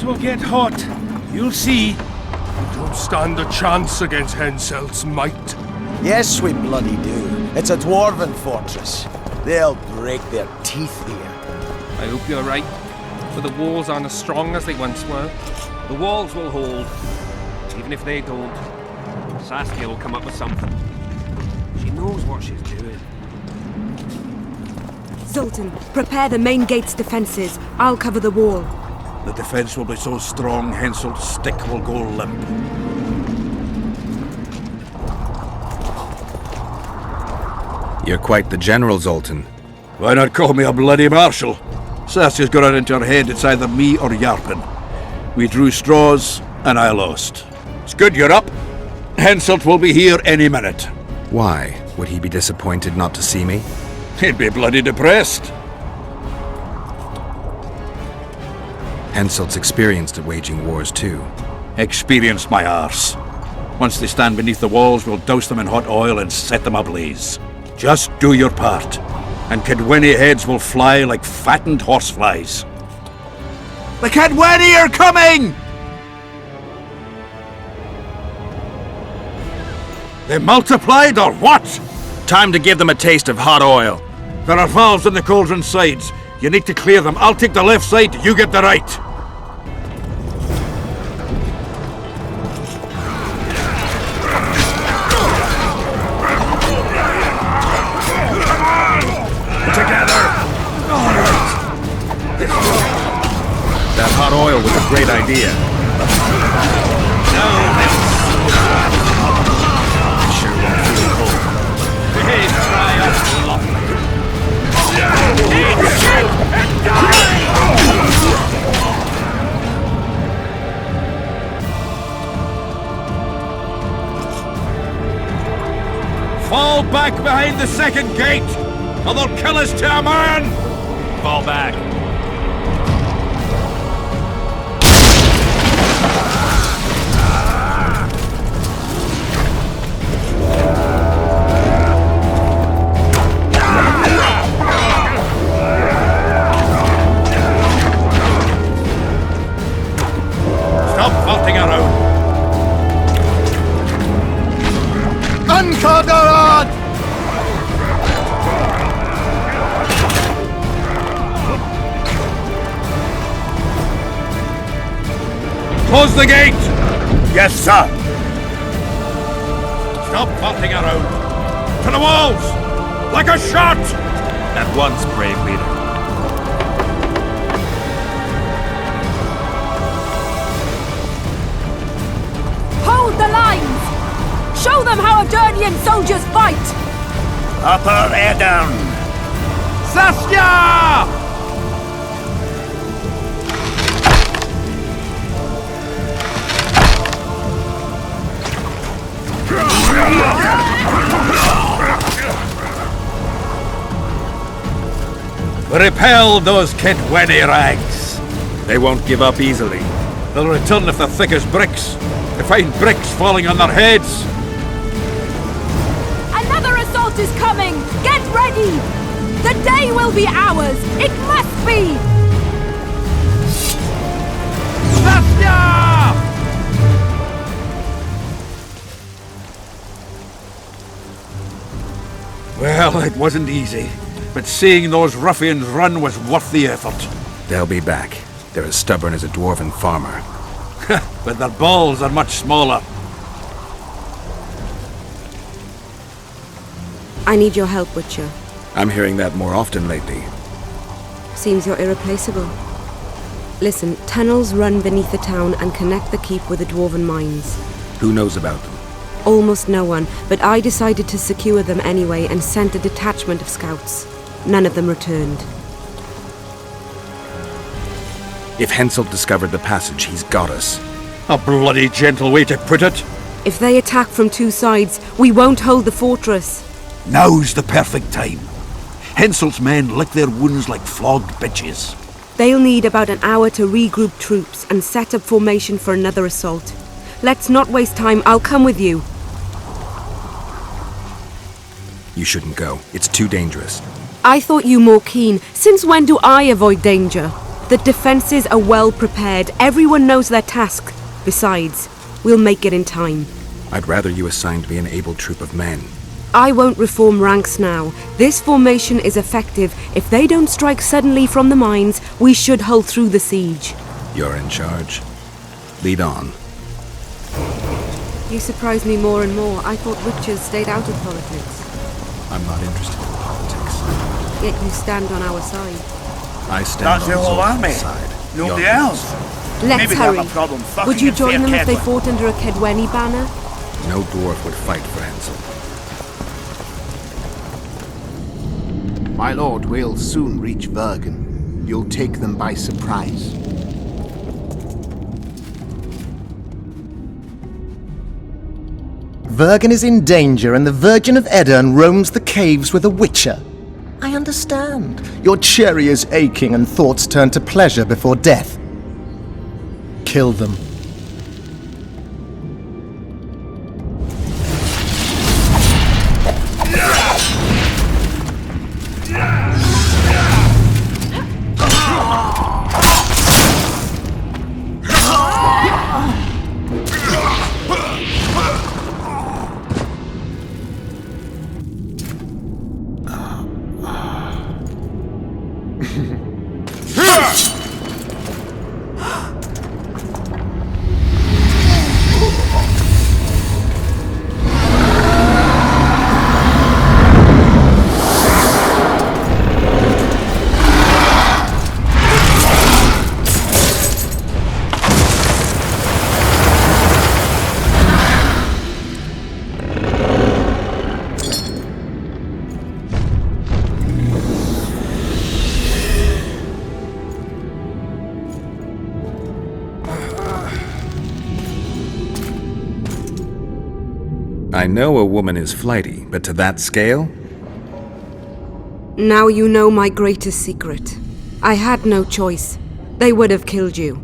Things will get hot. You'll see. We don't stand a chance against Henselt's might. Yes, we bloody do. It's a dwarven fortress. They'll break their teeth here. I hope you're right, for the walls aren't as strong as they once were. The walls will hold. Even if they don't, Saskia will come up with something. She knows what she's doing. Zoltan, prepare the main gate's defenses. I'll cover the wall. The defense will be so strong, Henselt's stick will go limp. You're quite the general, Zoltan. Why not call me a bloody marshal? Saskia's got it into her head it's either me or Yarpen. We drew straws, and I lost. It's good you're up. Henselt will be here any minute. Why? Would he be disappointed not to see me? He'd be bloody depressed. Henselt's experienced at waging wars too. Experienced my arse. Once they stand beneath the walls, we'll douse them in hot oil and set them ablaze. Just do your part, and Cadwenny heads will fly like fattened horseflies. The Cadwenny are coming! They multiplied or what? Time to give them a taste of hot oil. There are valves in the cauldron sides. You need to clear them. I'll take the left side, you get the right. Together! That hot oil was a great idea. Sure won't feel Fall back behind the second gate, or they'll kill us to a man! Fall back. Stop vaulting around! Uncovered! Close the gate! Yes, sir. Stop vaulting around! To the walls! Like a shot! At once, brave leader. Hold the lines! Show them how Avernian soldiers fight! Upper Edern! Saskia! Repel those Cadwenny rags. They won't give up easily. They'll return if they're thick as bricks. They find bricks falling on their heads. Another assault is coming! Get ready! The day will be ours! It must be! Saskia! Well, it wasn't easy, but seeing those ruffians run was worth the effort. They'll be back. They're as stubborn as a dwarven farmer. But their balls are much smaller. I need your help, Witcher. I'm hearing that more often lately. Seems you're irreplaceable. Listen, tunnels run beneath the town and connect the keep with the dwarven mines. Who knows about them? Almost no one, but I decided to secure them anyway and sent a detachment of scouts. None of them returned. If Henselt discovered the passage, he's got us. A bloody gentle way to put it. If they attack from two sides, we won't hold the fortress. Now's the perfect time. Henselt's men lick their wounds like flogged bitches. They'll need about an hour to regroup troops and set up formation for another assault. Let's not waste time. I'll come with you. You shouldn't go. It's too dangerous. I thought you more keen. Since when do I avoid danger? The defences are well prepared. Everyone knows their task. Besides, we'll make it in time. I'd rather you assigned me an able troop of men. I won't reform ranks now. This formation is effective. If they don't strike suddenly from the mines, we should hold through the siege. You're in charge. Lead on. You surprise me more and more. I thought witches stayed out of politics. I'm not interested in politics. Yet you stand on our side. I stand That's on the whole Zoltan's army. side. Nobody Your else. Let's Maybe they hurry. have a problem fucking Would you in join Fair them if they Kedwin. fought under a Kedweni banner? No dwarf would fight for Hensel. My lord, we'll soon reach Vergen. You'll take them by surprise. Vergen is in danger and the Virgin of Edirn roams the caves with a witcher. I understand. Your cherry is aching and thoughts turn to pleasure before death. Kill them. I know a woman is flighty, but to that scale? Now you know my greatest secret. I had no choice. They would have killed you.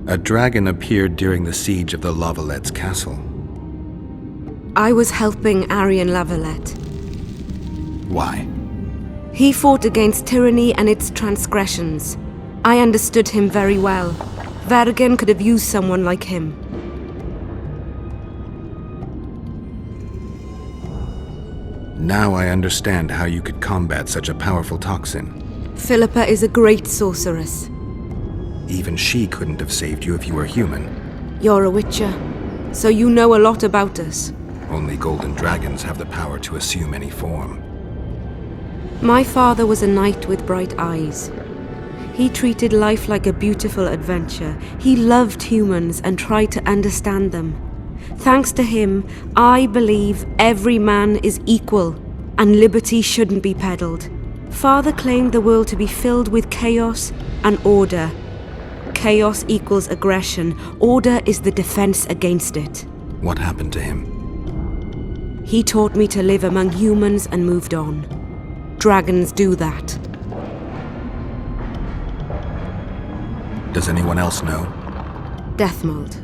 A dragon appeared during the siege of the Lavalettes' castle. I was helping Arian Lavalette. Why? He fought against tyranny and its transgressions. I understood him very well. Vergen could have used someone like him. Now I understand how you could combat such a powerful toxin. Philippa is a great sorceress. Even she couldn't have saved you if you were human. You're a witcher, so you know a lot about us. Only golden dragons have the power to assume any form. My father was a knight with bright eyes. He treated life like a beautiful adventure. He loved humans and tried to understand them. Thanks to him, I believe every man is equal and liberty shouldn't be peddled. Father claimed the world to be filled with chaos and order. Chaos equals aggression. Order is the defense against it. What happened to him? He taught me to live among humans and moved on. Dragons do that. Does anyone else know? Deathmold.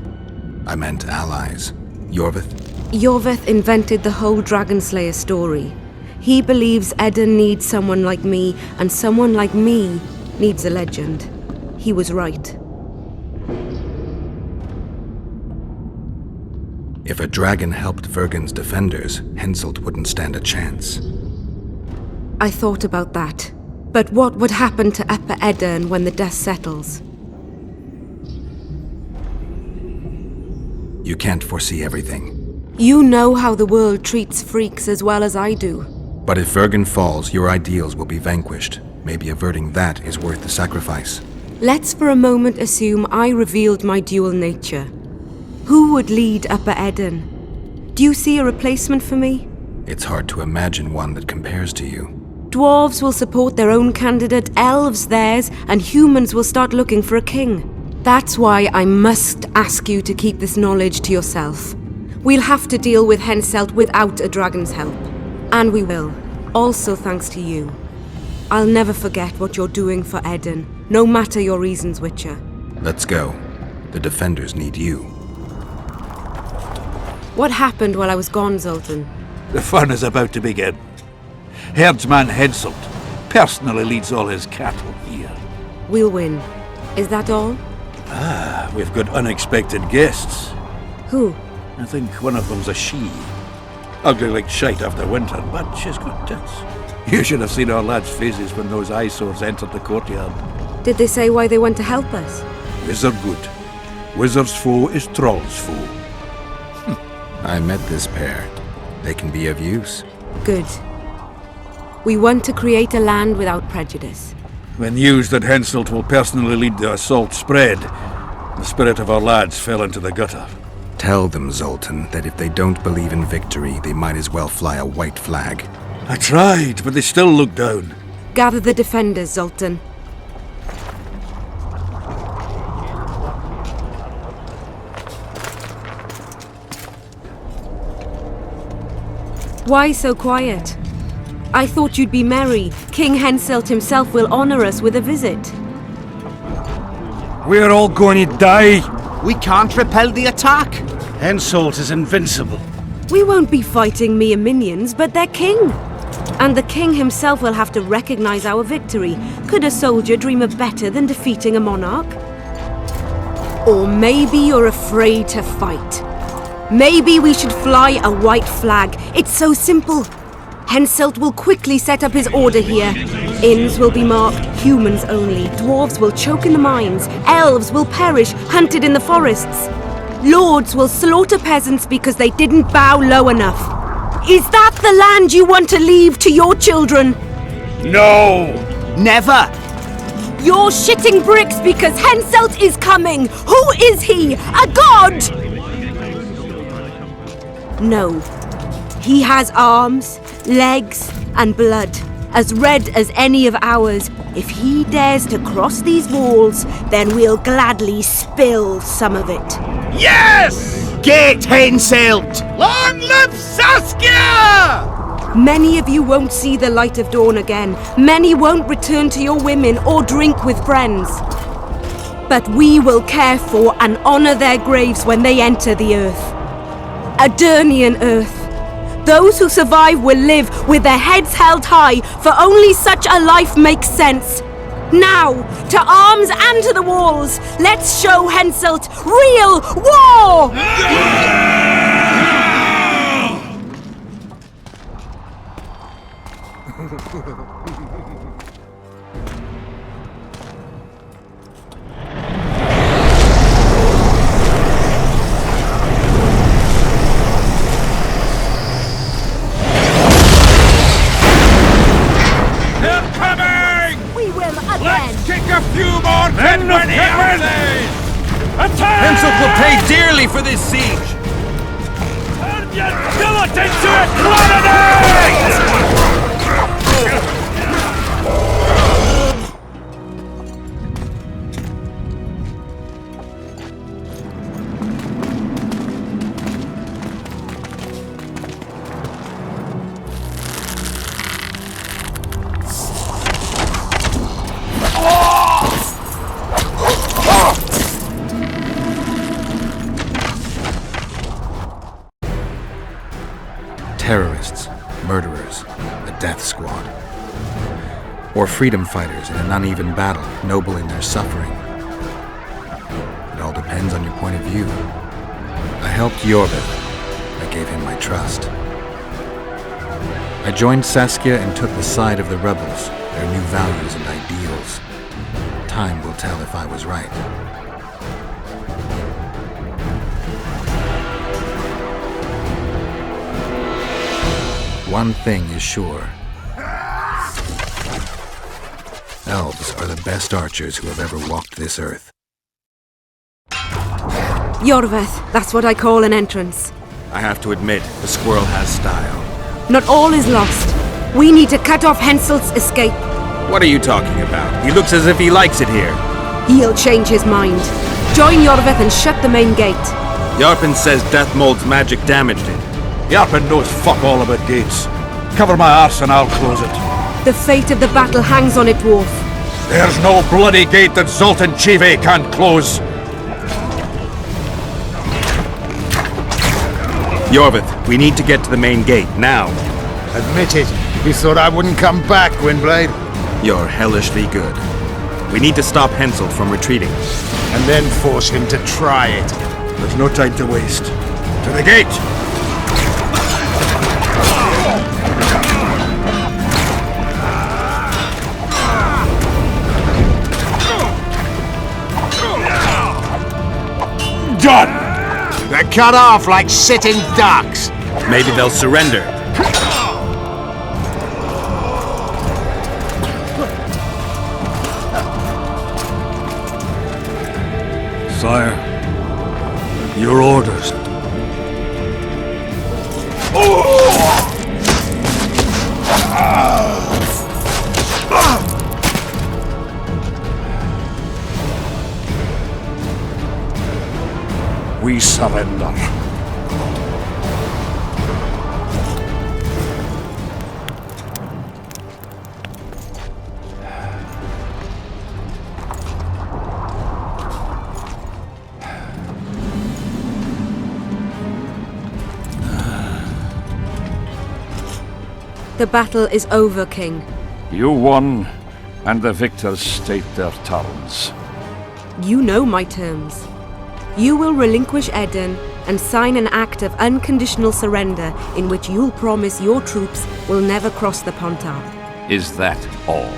I meant allies. Yörveth? Yörveth invented the whole Dragon Slayer story. He believes Edirn needs someone like me, and someone like me needs a legend. He was right. If a dragon helped Vergen's defenders, Henselt wouldn't stand a chance. I thought about that. But what would happen to Upper Edirn when the dust settles? You can't foresee everything. You know how the world treats freaks as well as I do. But if Vergen falls, your ideals will be vanquished. Maybe averting that is worth the sacrifice. Let's for a moment assume I revealed my dual nature. Who would lead Upper Edirn? Do you see a replacement for me? It's hard to imagine one that compares to you. Dwarves will support their own candidate, elves theirs, and humans will start looking for a king. That's why I must ask you to keep this knowledge to yourself. We'll have to deal with Henselt without a dragon's help. And we will. Also thanks to you. I'll never forget what you're doing for Edirn, no matter your reasons, Witcher. Let's go. The defenders need you. What happened while I was gone, Zoltan? The fun is about to begin. Herdsman Henselt personally leads all his cattle here. We'll win. Is that all? We've got unexpected guests. Who? I think one of them's a she. Ugly like shite after winter, but she's got tits. You should have seen our lads' faces when those eyesores entered the courtyard. Did they say why they want to help us? Wizard good. Wizard's foe is Troll's foe. I met this pair. They can be of use. Good. We want to create a land without prejudice. When news that Henselt will personally lead the assault spread, the spirit of our lads fell into the gutter. Tell them, Zoltan, that if they don't believe in victory, they might as well fly a white flag. I tried, but they still look down. Gather the defenders, Zoltan. Why so quiet? I thought you'd be merry. King Henselt himself will honor us with a visit. We're all going to die. We can't repel the attack. Henselt is invincible. We won't be fighting mere minions, but their king. And the king himself will have to recognize our victory. Could a soldier dream of better than defeating a monarch? Or maybe you're afraid to fight. Maybe we should fly a white flag. It's so simple. Henselt will quickly set up his order here. Inns will be marked humans only. Dwarves will choke in the mines. Elves will perish, hunted in the forests. Lords will slaughter peasants because they didn't bow low enough. Is that the land you want to leave to your children? No! Never! You're shitting bricks because Henselt is coming! Who is he? A god? No. He has arms, legs, and blood, as red as any of ours. If he dares to cross these walls, then we'll gladly spill some of it. Yes! Get Henselt! Long live Saskia! Many of you won't see the light of dawn again. Many won't return to your women or drink with friends. But we will care for and honor their graves when they enter the earth. Adernian earth. Those who survive will live with their heads held high, for only such a life makes sense. Now, to arms and to the walls! Let's show Henselt real war! A few more than 20 ounces! Attack! Henselt will pay dearly for this siege! Turn your skeleton to a grenade! Terrorists, murderers, a death squad. Or freedom fighters in an uneven battle, noble in their suffering. It all depends on your point of view. I helped Yorveta. I gave him my trust. I joined Saskia and took the side of the rebels, their new values and ideals. Time will tell if I was right. One thing is sure. Elves are the best archers who have ever walked this earth. Yörveth, that's what I call an entrance. I have to admit, the squirrel has style. Not all is lost. We need to cut off Henselt's escape. What are you talking about? He looks as if he likes it here. He'll change his mind. Join Yörveth and shut the main gate. Yarpen says Deathmold's magic damaged it. Yarpen knows fuck all about gates. Cover my arse and I'll close it. The fate of the battle hangs on it, dwarf. There's no bloody gate that Zoltan Chive can't close. Yörveth, we need to get to the main gate, now. Admit it. You thought I wouldn't come back, Windblade? You're hellishly good. We need to stop Henselt from retreating. And then force him to try it. There's no time to waste. To the gate! Done! They're cut off like sitting ducks. Maybe they'll surrender. Sire, your orders. We surrender. The battle is over, King. You won, and the victors state their terms. You know my terms. You will relinquish Eden and sign an act of unconditional surrender in which you'll promise your troops will never cross the Pontar. Is that all?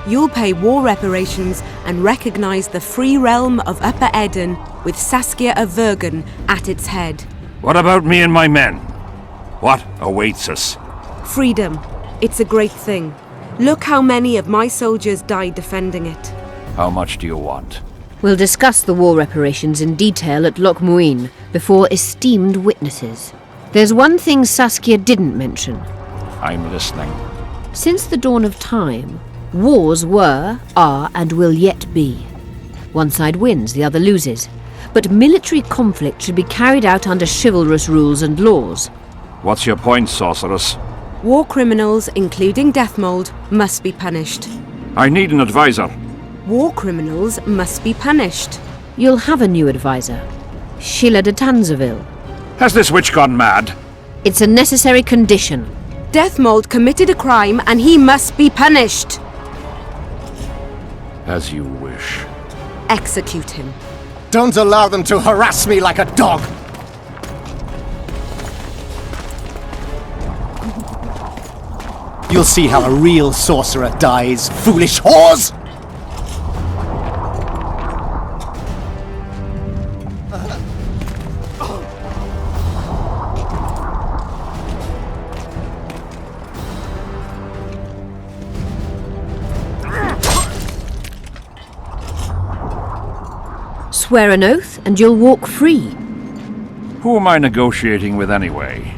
You'll pay war reparations and recognize the free realm of Upper Eden with Saskia of Vergen at its head. What about me and my men? What awaits us? Freedom. It's a great thing. Look how many of my soldiers died defending it. How much do you want? We'll discuss the war reparations in detail at Loch Muin before esteemed witnesses. There's one thing Saskia didn't mention. I'm listening. Since the dawn of time, wars were, are, and will yet be. One side wins, the other loses. But military conflict should be carried out under chivalrous rules and laws. What's your point, sorceress? War criminals, including Deathmold, must be punished. I need an advisor. War criminals must be punished. You'll have a new advisor. Sheila de Tanzaville. Has this witch gone mad? It's a necessary condition. Deathmold committed a crime and he must be punished. As you wish. Execute him. Don't allow them to harass me like a dog! You'll see how a real sorcerer dies, foolish whores! Swear an oath and you'll walk free. Who am I negotiating with anyway?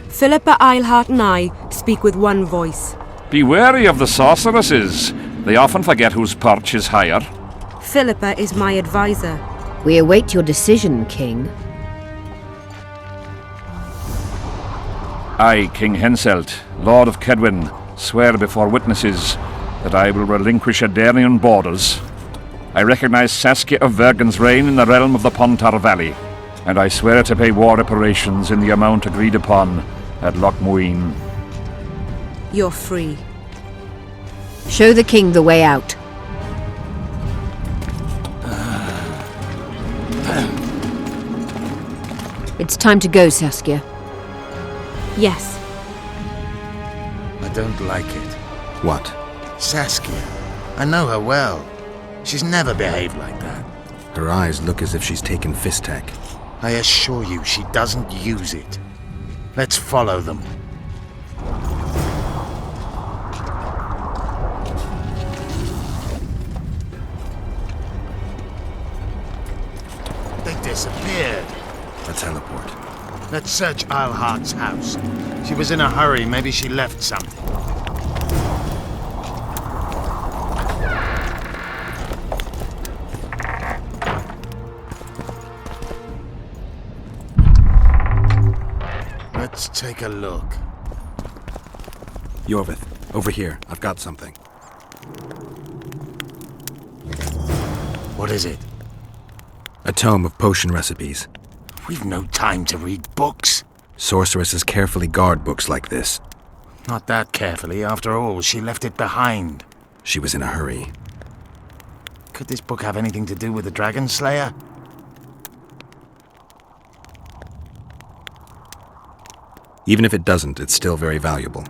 Philippa Eilhart and I speak with one voice. Be wary of the sorceresses. They often forget whose perch is higher. Philippa is my advisor. We await your decision, King. I, King Henselt, Lord of Kedwin, swear before witnesses that I will relinquish Adarian borders. I recognize Saskia of Vergen's reign in the realm of the Pontar Valley, and I swear to pay war reparations in the amount agreed upon at Loch Muin. You're free. Show the king the way out. It's time to go, Saskia. Yes. I don't like it. What? Saskia. I know her well. She's never behaved like that. Her eyes look as if she's taken Fistek. I assure you, she doesn't use it. Let's follow them. They disappeared. A teleport. Let's search Eilhart's house. She was in a hurry. Maybe she left something. Let's take a look. Yörveth, over here. I've got something. What is it? A tome of potion recipes. We've no time to read books. Sorceresses carefully guard books like this. Not that carefully. After all, she left it behind. She was in a hurry. Could this book have anything to do with the Dragon Slayer? Even if it doesn't, it's still very valuable.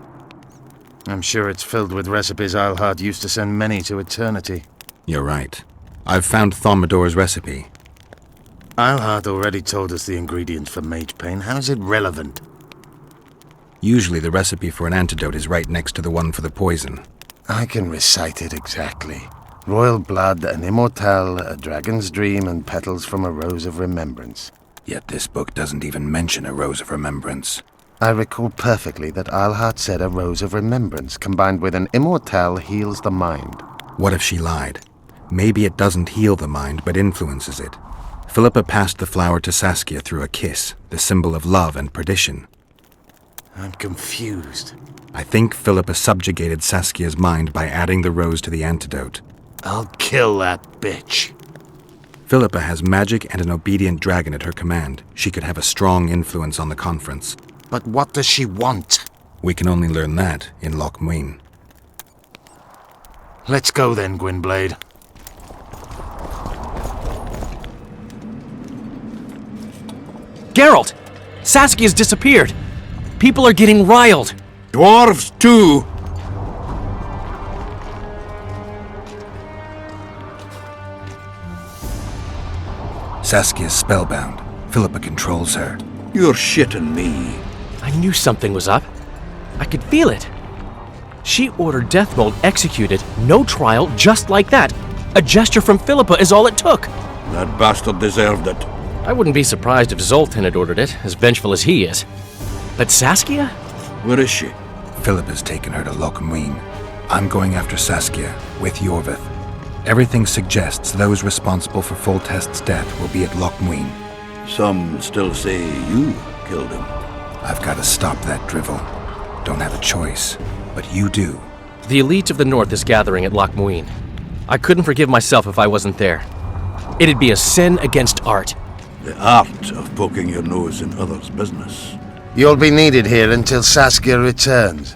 I'm sure it's filled with recipes Eilhart used to send many to eternity. You're right. I've found Thaumadore's recipe. Eilhart already told us the ingredients for mage pain. How is it relevant? Usually the recipe for an antidote is right next to the one for the poison. I can recite it exactly. Royal blood, an immortelle, a dragon's dream, and petals from a rose of remembrance. Yet this book doesn't even mention a rose of remembrance. I recall perfectly that Eilhart said a rose of remembrance combined with an immortelle heals the mind. What if she lied? Maybe it doesn't heal the mind, but influences it. Philippa passed the flower to Saskia through a kiss, the symbol of love and perdition. I'm confused. I think Philippa subjugated Saskia's mind by adding the rose to the antidote. I'll kill that bitch. Philippa has magic and an obedient dragon at her command. She could have a strong influence on the conference. But what does she want? We can only learn that in Lochmuin. Let's go then, Gwynblade. Geralt! Saskia's disappeared! People are getting riled! Dwarves, too! Saskia's spellbound. Philippa controls her. You're shitting me. I knew something was up. I could feel it. She ordered Deathmold executed, no trial, just like that. A gesture from Philippa is all it took. That bastard deserved it. I wouldn't be surprised if Zoltan had ordered it, as vengeful as he is. But Saskia? Where is she? Philippa's taken her to Lochmuin. I'm going after Saskia, with Yörveth. Everything suggests those responsible for Foltest's death will be at Lochmuin. Some still say you killed him. I've got to stop that drivel. Don't have a choice, but you do. The elite of the North is gathering at Lochmuin. I couldn't forgive myself if I wasn't there. It'd be a sin against art. The art of poking your nose in others' business. You'll be needed here until Saskia returns.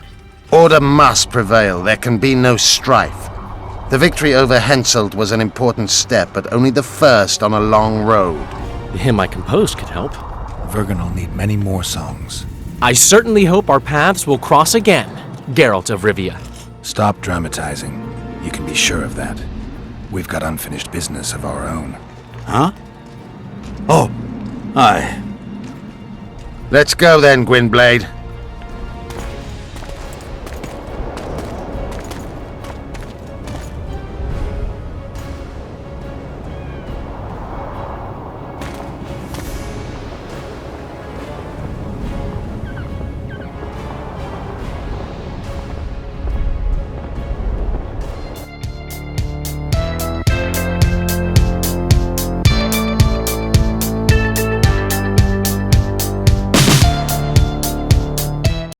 Order must prevail. There can be no strife. The victory over Henselt was an important step, but only the first on a long road. The hymn I composed could help. Vergen will need many more songs. I certainly hope our paths will cross again, Geralt of Rivia. Stop dramatizing. You can be sure of that. We've got unfinished business of our own. Huh? Oh, aye. Let's go then, Gwynblade.